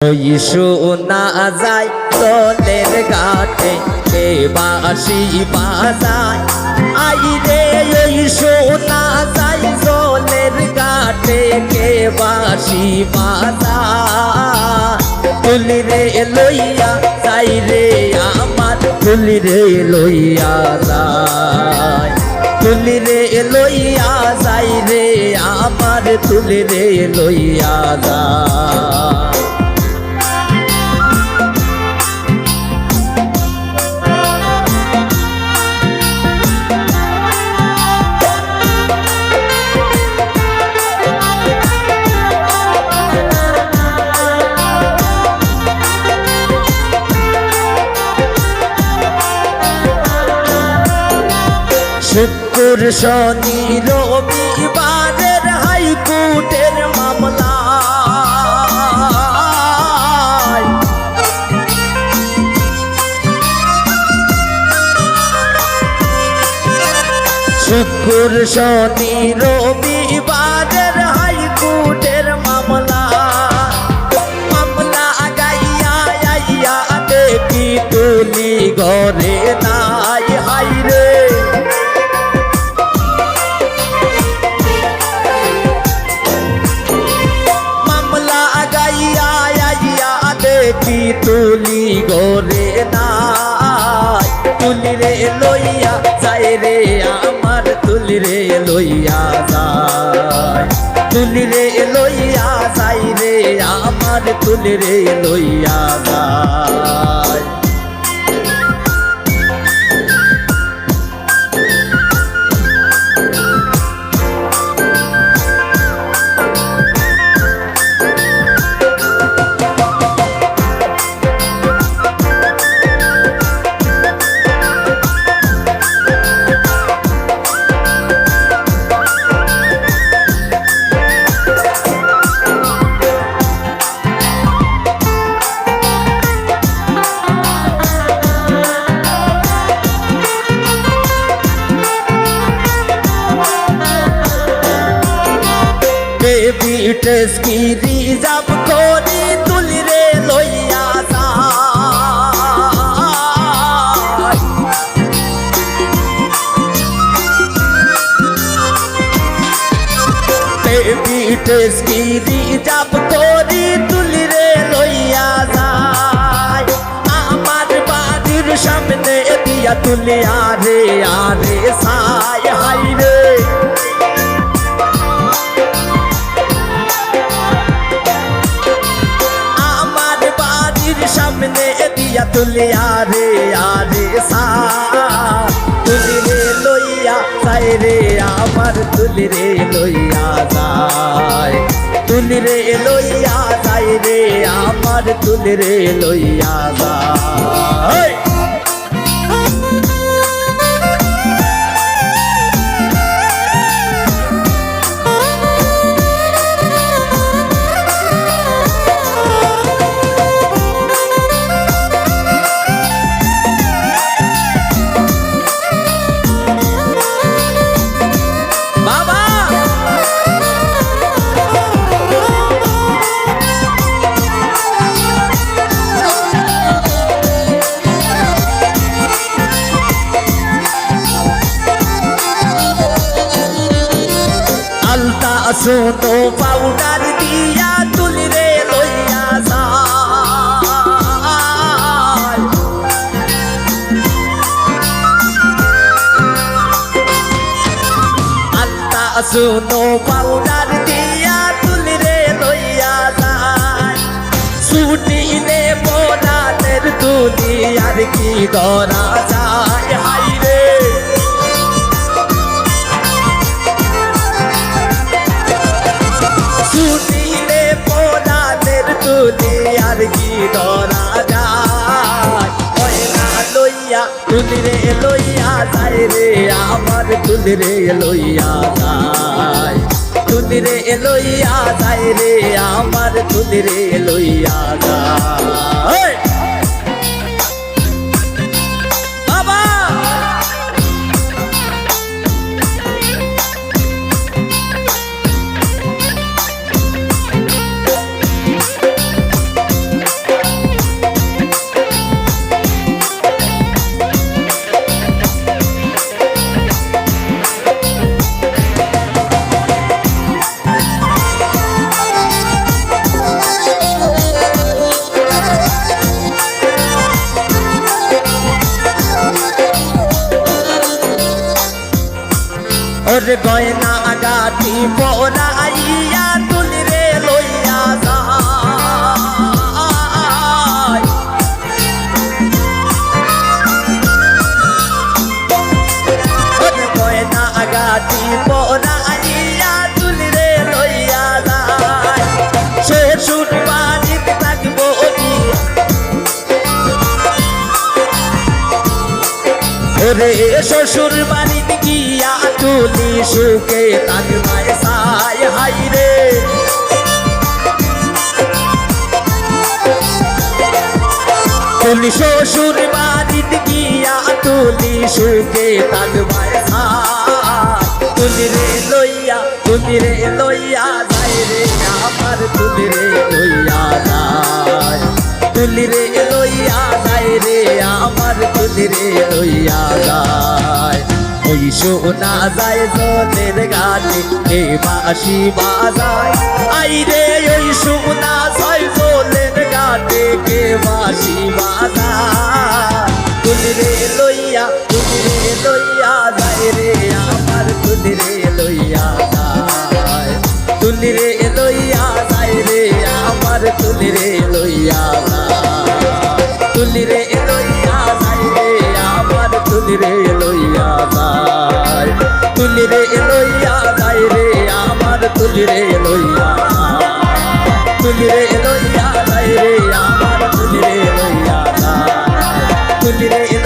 ওই শোনা যায় দোলের ঘাটে কে বাঁশি বাজায় আই রে ওই শোনা যায় দোলের ঘাটে কে বাঁশি বাজায় তুলি রে লইয়া যাই রে আমার তুলি রে লইয়া যায় তুলি রে লইয়া যাই রে আমার তুলি রে লইয়া যায় শুক্র শনি রবিবারের হাইকোর্টের মামলা শুক্র শনি রবিবারের হাইকোর্টের মামলা মামলা গাইয়া আইয়া দেখি তুলি ঘরে নাই হাইরে তুলি গোরে নাই তুলি রে লইয়া যায় রে আমার তুলি রে লইয়া যায় তুলি রে লইয়া যায় রে আমার তুলি রে লইয়া যায় বিটেস কি রিজার্ভ করি তুলি রে লইয়া যায় বিটেস কি রিজার্ভ করি তুলি রে লইয়া যায় আমার বাড়ির সামনে দিয়া তুলি আরে আরে সাই হাই রে সামনে দিয়া তুলি আরে আরে সা তুলি রে লইয়া যায় রে আমার তুলি রে লইয়া যায় তুলি রে লইয়া যায় রে আমার তুলি রে লইয়া যায় শোনো পাউডার দিয়া তুলি রে লইয়া যায় আত্মা শোনো পাউডার দিয়া তুলি রে লইয়া যায় ছুটিলে বোনাদের তুলি আর কি ধরা যায় হাই রে ছুটিলে পোনাদের তুলি আর কি ধরা যায় ময়না লইয়া তুলি রে লইয়া যায় রে আমার তুলি রে লইয়া যায় তুলি রে লইয়া যায় রে আমার তুলি রে লইয়া যায় বাবা ওরে গয়না গাটি পরাইয়া তুলি রে লইয়া যায় ওরে গয়না গাটি পরাইয়া তুলি রে লইয়া যায় শ্বশুর বাড়িতে থাকবো ওরে শ্বশুর বাড়িতে গিয়া তুলি সুখে তাকবায় সাই হাই রে তুলি শ্বশুর বাড়িতে গিয়া তুলি সুখে তাকবায় সাই তুলি রে লইয়া যাই রে আমার তুলি রে লইয়া যায় তুলি রে লইয়া যায় রে আমার তুলি রে লইয়া যায় ওই শোনা যায় জলের গানে এ বাঁশি বাজায় আই রে ওই শোনা যায় জলের গানে কে বাঁশি বাজায় তুলি রে লইয়া যায় রে আমার তুলি রে লইয়া যায় তুলি রে লইয়া যায় রে আমার তুলি রে লইয়া যায় তুলি রে লইয়া যায় রে আমার তুলি রে লইয়া যায় তুলি রে লইয়া যায় রে আমার তুলি রে লইয়া তুলি রে লইয়া যায় রে আমার তুলি রে লইয়া তুলি রে